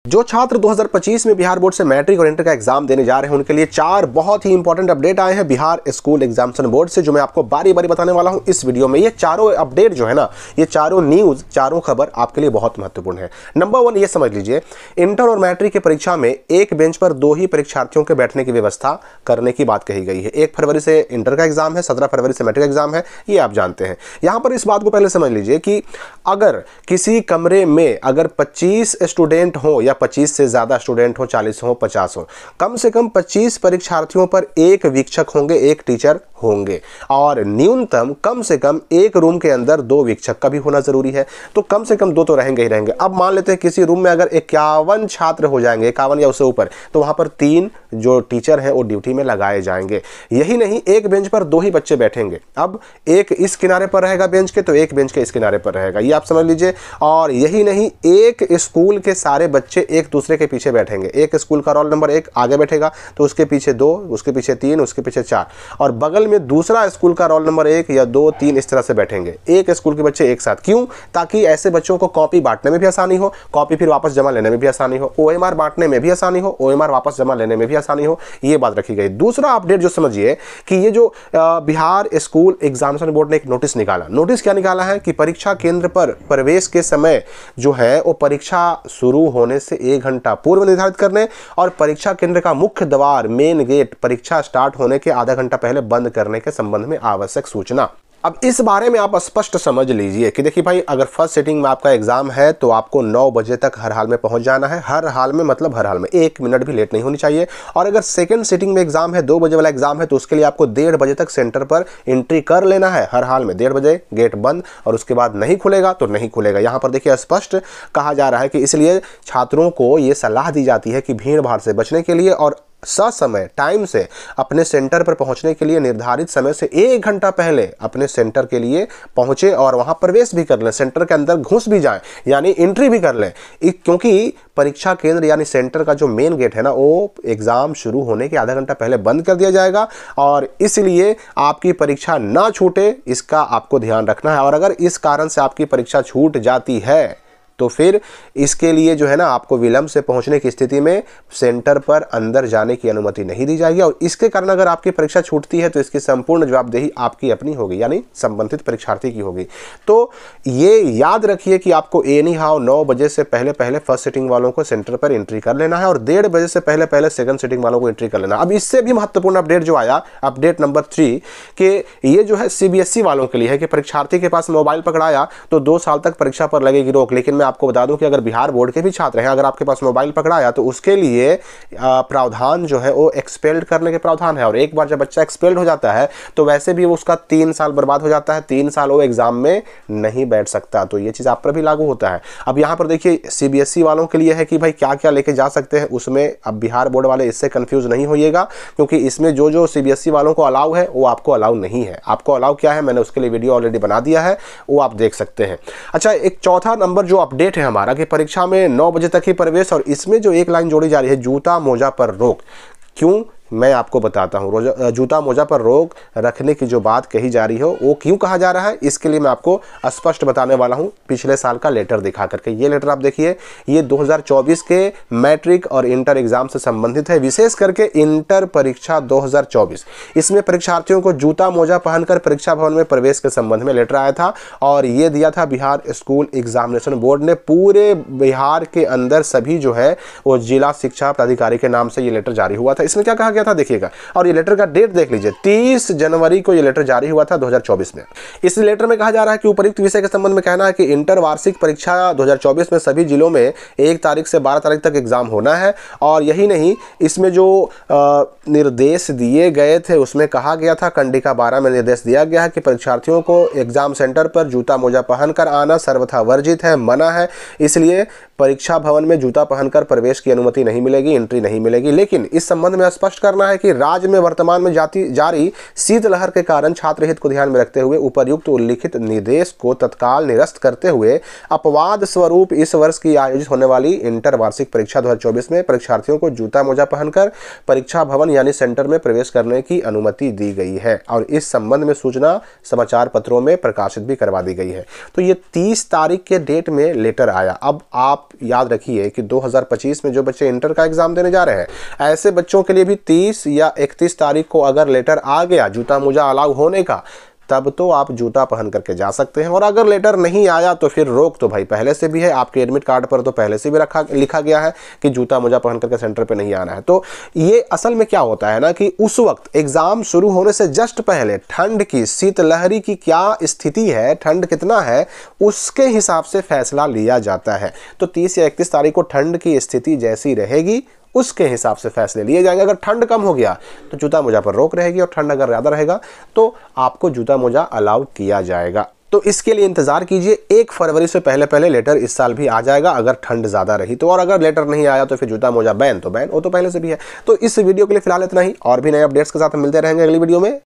जो छात्र 2025 में बिहार बोर्ड से मैट्रिक और इंटर का एग्जाम देने जा रहे हैं उनके लिए 4 बहुत ही इंपॉर्टेंट अपडेट आए हैं बिहार स्कूल एग्जामिनेशन बोर्ड से, जो मैं आपको बारी बारी बताने वाला हूं इस वीडियो में। ये चारों अपडेट जो है ना, ये चारों न्यूज, चारों खबर आपके लिए बहुत महत्वपूर्ण है। नंबर 1 ये समझ लीजिए, इंटर और मैट्रिक की परीक्षा में एक बेंच पर 2 ही परीक्षार्थियों के बैठने की व्यवस्था करने की बात कही गई है। 1 फरवरी से इंटर का एग्जाम है, 17 फरवरी से मैट्रिक एग्जाम है, ये आप जानते हैं। यहां पर इस बात को पहले समझ लीजिए कि अगर किसी कमरे में अगर 25 स्टूडेंट हो या 25 से ज्यादा स्टूडेंट हो, 40 हो, 50 हो, कम से कम 25 परीक्षार्थियों पर एक वीक्षक होंगे, एक टीचर होंगे, और न्यूनतम कम से कम एक रूम के अंदर 2 वीक्षक का भी होना जरूरी है। तो कम से कम 2 तो रहेंगे ही रहेंगे। अब मान लेते हैं किसी रूम में अगर 51 छात्र हो जाएंगे, 51 या उससे ऊपर, तो वहां पर 3 जो टीचर हैं वो ड्यूटी में लगाए जाएंगे। यही नहीं, एक बेंच पर 2 ही बच्चे बैठेंगे। अब एक इस किनारे पर रहेगा बेंच के, तो एक बेंच के इस किनारे पर रहेगा, ये आप समझ लीजिए। और यही नहीं, एक स्कूल के सारे बच्चे एक दूसरे के पीछे बैठेंगे। एक स्कूल का रोल नंबर 1 आगे बैठेगा, तो उसके पीछे 2, उसके पीछे 3, उसके पीछे 4, और बगल में दूसरा स्कूल का रोल नंबर 1 या 2, 3 इस तरह से बैठेंगे, एक स्कूल के बच्चे एक साथ। क्यों? ताकि ऐसे बच्चों को कॉपी बांटने में भी आसानी हो, कॉपी फिर वापस जमा लेने में भी आसानी हो, ओएमआर बांटने में भी आसानी हो, ओएमआर वापस जमा लेने में भी आसानी हो, ये बात रखी गई। दूसरा अपडेट जो समझिए कि ये जो बिहार स्कूल एग्जामिनेशन बोर्ड ने एक नोटिस निकाला। नोटिस क्या निकाला है कि परीक्षा केंद्र पर प्रवेश के समय जो है वो परीक्षा शुरू होने से 1 घंटा पूर्व निर्धारित करने और परीक्षा केंद्र का मुख्य द्वार, मेन गेट, परीक्षा स्टार्ट होने के आधा घंटा पहले बंद करने के संबंध में आवश्यक सूचना। अब इस बारे में आप स्पष्ट समझ लीजिए कि देखिए भाई, अगर फर्स्ट सिटिंग में आपका एग्जाम है तो आपको 9 बजे तक हर हाल में पहुंच जाना है। हर हाल में मतलब हर हाल में 1 मिनट भी लेट नहीं होनी चाहिए। और अगर सेकंड सिटिंग में एग्जाम है, 2 बजे वाला एग्जाम है, तो उसके लिए आपको 1:30 बजे तक सेंटर पर एंट्री कर लेना है। हर हाल में 1:30 बजे गेट बंद, और उसके बाद नहीं खुलेगा तो नहीं खुलेगा। यहां पर देखिए स्पष्ट कहा जा रहा है कि इसलिए छात्रों को यह सलाह दी जाती है कि भीड़ भाड़ से बचने के लिए और ससमय टाइम से अपने सेंटर पर पहुंचने के लिए निर्धारित समय से 1 घंटा पहले अपने सेंटर के लिए पहुंचे और वहां प्रवेश भी कर लें, सेंटर के अंदर घुस भी जाएं, यानी एंट्री भी कर लें। क्योंकि परीक्षा केंद्र यानी सेंटर का जो मेन गेट है ना, वो एग्जाम शुरू होने के आधा घंटा पहले बंद कर दिया जाएगा, और इसलिए आपकी परीक्षा ना छूटे इसका आपको ध्यान रखना है। और अगर इस कारण से आपकी परीक्षा छूट जाती है तो फिर इसके लिए जो है ना, आपको विलंब से पहुंचने की स्थिति में सेंटर पर अंदर जाने की अनुमति नहीं दी जाएगी। और इसके कारण अगर आपकी परीक्षा छूटती है तो इसकी संपूर्ण जवाबदेही आपकी अपनी होगी, यानी संबंधित परीक्षार्थी की होगी। तो ये याद रखिए कि आपको एनी हाउ 9 बजे से पहले पहले फर्स्ट सिटिंग वालों को सेंटर पर एंट्री कर लेना है और 1:30 बजे से पहले पहले सेकंड सिटिंग वालों को एंट्री कर लेना। अब इससे भी महत्वपूर्ण अपडेट जो आया, अपडेट नंबर 3, कि ये जो है सीबीएसई वालों के लिए है कि परीक्षार्थी के पास मोबाइल पकड़ाया तो 2 साल तक परीक्षा पर लगेगी रोक। लेकिन आपको बता दूं कि अगर बिहार बोर्ड के भी छात्र हैं, अगर आपके पास मोबाइल पकड़ाया तो उसके लिए प्रावधान जो है वो एक्सपेल्ड करने के प्रावधान है। और एक बार जब बच्चा एक्सपेल्ड हो जाता है तो वैसे भी उसका 3 साल बर्बाद हो जाता है, 3 साल वो एग्जाम में नहीं बैठ सकता। तो ये चीज आप पर भी लागू होता है। अब यहां पर देखिए सीबीएसई वालों के लिए है कि भाई क्या क्या लेके जा सकते हैं उसमें। अब बिहार बोर्ड वाले इससे कंफ्यूज नहीं होइएगा, क्योंकि इसमें जो जो सीबीएसई वालों को अलाउ है वो आपको अलाउ नहीं है। आपको अलाउ क्या है, मैंने उसके लिए वीडियो ऑलरेडी बना दिया है, वो आप देख सकते हैं। अच्छा, एक चौथा नंबर जो अपडेट है हमारा कि परीक्षा में 9 बजे तक ही प्रवेश, और इसमें जो एक लाइन जोड़ी जा रही है, जूता मोजा पर रोक। क्यों, मैं आपको बताता हूं। जूता मोजा पर रोक रखने की जो बात कही जा रही है वो क्यों कहा जा रहा है, इसके लिए मैं आपको स्पष्ट बताने वाला हूं पिछले साल का लेटर दिखा करके। ये लेटर आप देखिए, ये 2024 के मैट्रिक और इंटर एग्जाम से संबंधित है, विशेष करके इंटर परीक्षा 2024। इसमें परीक्षार्थियों को जूता मोजा पहनकर परीक्षा भवन में प्रवेश के संबंध में लेटर आया था, और ये दिया था बिहार स्कूल एग्जामिनेशन बोर्ड ने। पूरे बिहार के अंदर सभी जो है वो जिला शिक्षा प्राधिकारी के नाम से ये लेटर जारी हुआ था। इसमें क्या कहा गया था देखिएगा, और ये लेटर का डेट देख लीजिए, 30 जनवरी को ये लेटर जारी हुआ था 2024 में। इस लेटर में कहा जा रहा है कि उपर्युक्त विषय के संबंध में कहना है कि इंटर वार्षिक परीक्षा 2024 में सभी जिलों में 1 तारीख से 12 तारीख तक एग्जाम होना है। और यही नहीं, इसमें जो निर्देश दिए गए थे उसमें कहा गया था, कंडिका 12 में निर्देश दिया गया है कि परीक्षार्थियों को एग्जाम सेंटर पर जूता मोजा पहनकर आना सर्वथा वर्जित है, मना है। इसलिए परीक्षा भवन में जूता पहनकर प्रवेश की अनुमति नहीं मिलेगी, एंट्री नहीं मिलेगी। लेकिन इस संबंध में स्पष्ट करना है कि राज्य में वर्तमान में जारी शीतलहर के कारण छात्र हित को ध्यान में रखते हुए उपर्युक्त उल्लिखित निर्देश को तत्काल निरस्त करते हुए अपवाद स्वरूप इस वर्ष की आयोजित होने वाली इंटर वार्षिक परीक्षा 2024 में परीक्षार्थियों को जूता मोजा पहनकर परीक्षा भवन यानी सेंटर में प्रवेश करने की अनुमति दी गई है, और इस संबंध में सूचना समाचार पत्रों में प्रकाशित भी करवा दी गई है। तो ये 30 तारीख के डेट में लेटर आया। अब आप आप याद रखिए कि 2025 में जो बच्चे इंटर का एग्जाम देने जा रहे हैं, ऐसे बच्चों के लिए भी 30 या 31 तारीख को अगर लेटर आ गया जूता मोजा अलाउ होने का, तब तो आप जूता पहन करके जा सकते हैं। और अगर लेटर नहीं आया तो फिर रोक तो भाई पहले से भी है, आपके एडमिट कार्ड पर तो पहले से भी लिखा गया है कि जूता मोजा पहन करके सेंटर पे नहीं आना है। तो ये असल में क्या होता है ना कि उस वक्त एग्जाम शुरू होने से जस्ट पहले ठंड की, शीतलहरी की क्या स्थिति है, ठंड कितना है, उसके हिसाब से फैसला लिया जाता है। तो 30 या 31 तारीख को ठंड की स्थिति जैसी रहेगी उसके हिसाब से फैसले लिए जाएंगे। अगर ठंड कम हो गया तो जूता मोजा पर रोक रहेगी, और ठंड अगर ज़्यादा रहेगा तो आपको जूता मोजा अलाउ किया जाएगा। तो इसके लिए इंतजार कीजिए, 1 फरवरी से पहले पहले लेटर इस साल भी आ जाएगा अगर ठंड ज़्यादा रही तो। और अगर लेटर नहीं आया तो फिर जूता मोजा बैन, तो बैन वो तो पहले से भी है। तो इस वीडियो के लिए फिलहाल इतना ही, और भी नए अपडेट्स के साथ मिलते रहेंगे अगली वीडियो में।